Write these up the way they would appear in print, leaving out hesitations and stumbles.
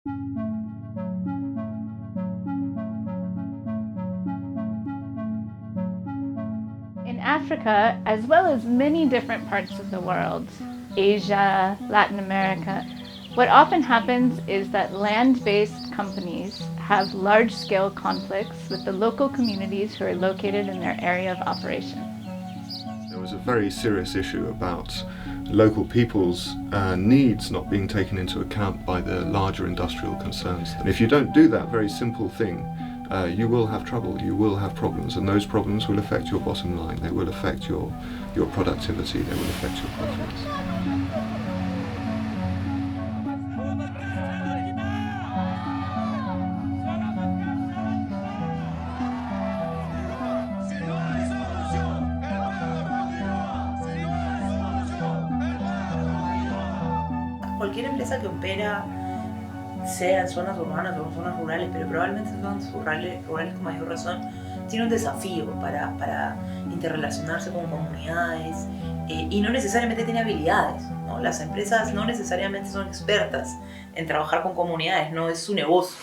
In Africa, as well as many different parts of the world, Asia, Latin America, what often happens is that land-based companies have large-scale conflicts with the local communities who are located in their area of operation. There was a very serious issue about local people's needs not being taken into account by the larger industrial concerns. And if you don't do that very simple thing, you will have trouble, you will have problems, and those problems will affect your bottom line, they will affect your productivity, they will affect your profits. Cualquier empresa que opera, sea en zonas urbanas o en zonas rurales, pero probablemente en zonas rurales con mayor razón, tiene un desafío para interrelacionarse con comunidades y no necesariamente tiene habilidades, ¿no? Las empresas no necesariamente son expertas en trabajar con comunidades, no es su negocio.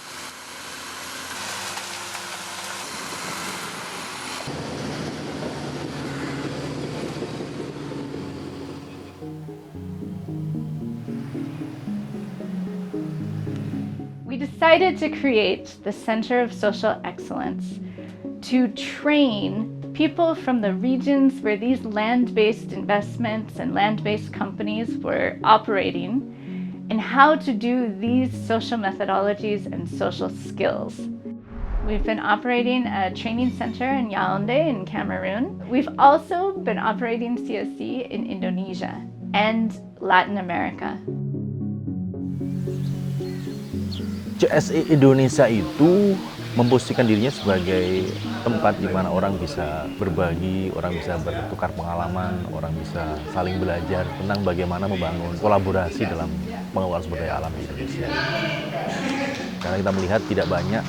We decided to create the Center of Social Excellence to train people from the regions where these land-based investments and land-based companies were operating and how to do these social methodologies and social skills. We've been operating a training center in Yaoundé in Cameroon. We've also been operating CSC in Indonesia and Latin America. CSE Indonesia itu memposisikan dirinya sebagai tempat di mana orang bisa berbagi, orang bisa bertukar pengalaman, orang bisa saling belajar tentang bagaimana membangun kolaborasi dalam pengelolaan sumber daya alam di Indonesia. Karena kita melihat tidak banyak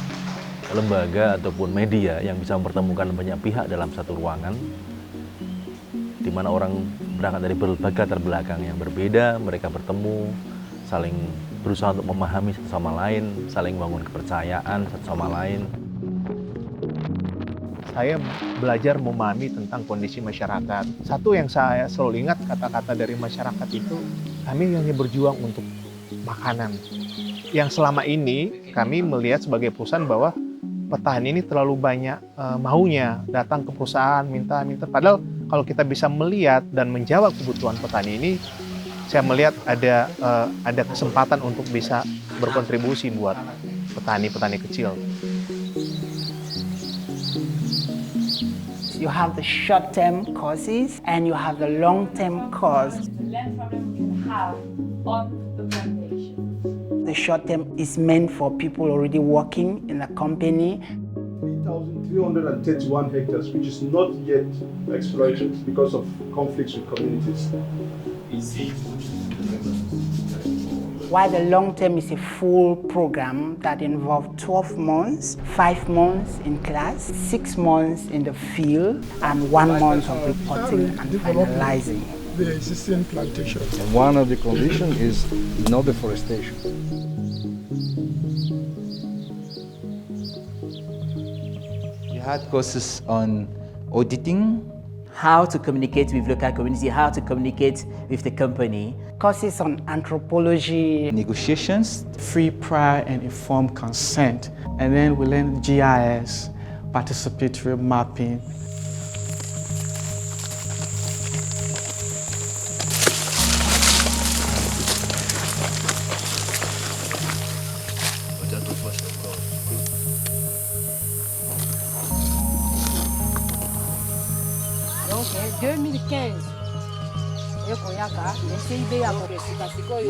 lembaga ataupun media yang bisa mempertemukan banyak pihak dalam satu ruangan, di mana orang berangkat dari berbagai latar belakang yang berbeda, mereka bertemu, saling berusaha untuk memahami satu sama lain, saling membangun kepercayaan satu sama lain. Saya belajar memahami tentang kondisi masyarakat. Satu yang saya selalu ingat kata-kata dari masyarakat itu, kami hanya berjuang untuk makanan. Yang selama ini kami melihat sebagai perusahaan bahwa petani ini terlalu banyak maunya datang ke perusahaan minta. Padahal kalau kita bisa melihat dan menjawab kebutuhan petani ini, saya melihat ada kesempatan untuk bisa berkontribusi buat petani-petani kecil. You have the short-term courses and you have the long-term course. Learn from them you have on the foundation. The short-term is meant for people already working in a company. 331 hectares, which is not yet exploited because of conflicts with communities. While the long term is a full program that involves 12 months, 5 months in class, 6 months in the field, and 1 month of reporting and finalizing. The existing plantation. And one of the conditions is no deforestation. You had courses on auditing, how to communicate with local community, how to communicate with the company. Courses on anthropology, negotiations, free, prior, and informed consent. And then we learned GIS, participatory mapping.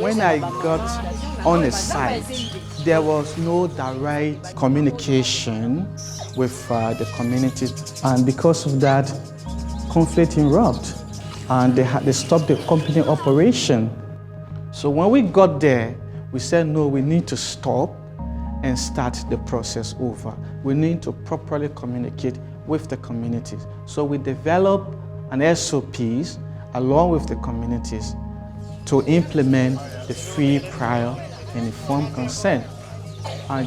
When I got on a site, there was no direct communication with the community, and because of that, conflict erupted, and they stopped the company operation. So when we got there, we said, no, we need to stop and start the process over. We need to properly communicate with the communities. So we developed an SOPs along with the communities to implement the free, prior, and informed consent.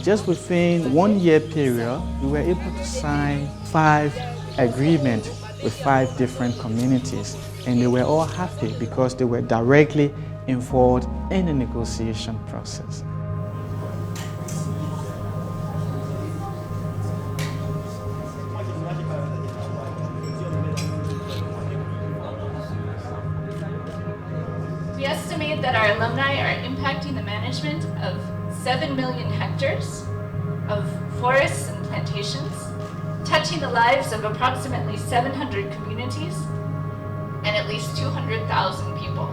Just within 1 year period, we were able to sign 5 agreements with 5 different communities. And they were all happy because they were directly involved in the negotiation process. We estimate that our alumni are impacting the management of 7 million hectares of forests and plantations, touching the lives of approximately 700 communities and at least 200,000 people.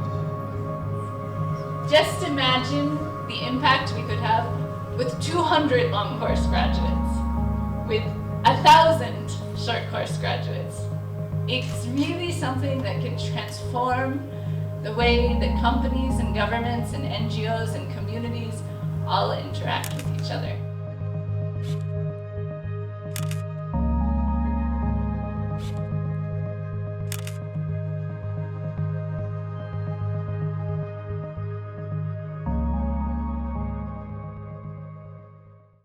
Just imagine the impact we could have with 200 long course graduates, with 1,000 short course graduates. It's really something that can transform the way that companies and governments and NGOs and communities all interact with each other.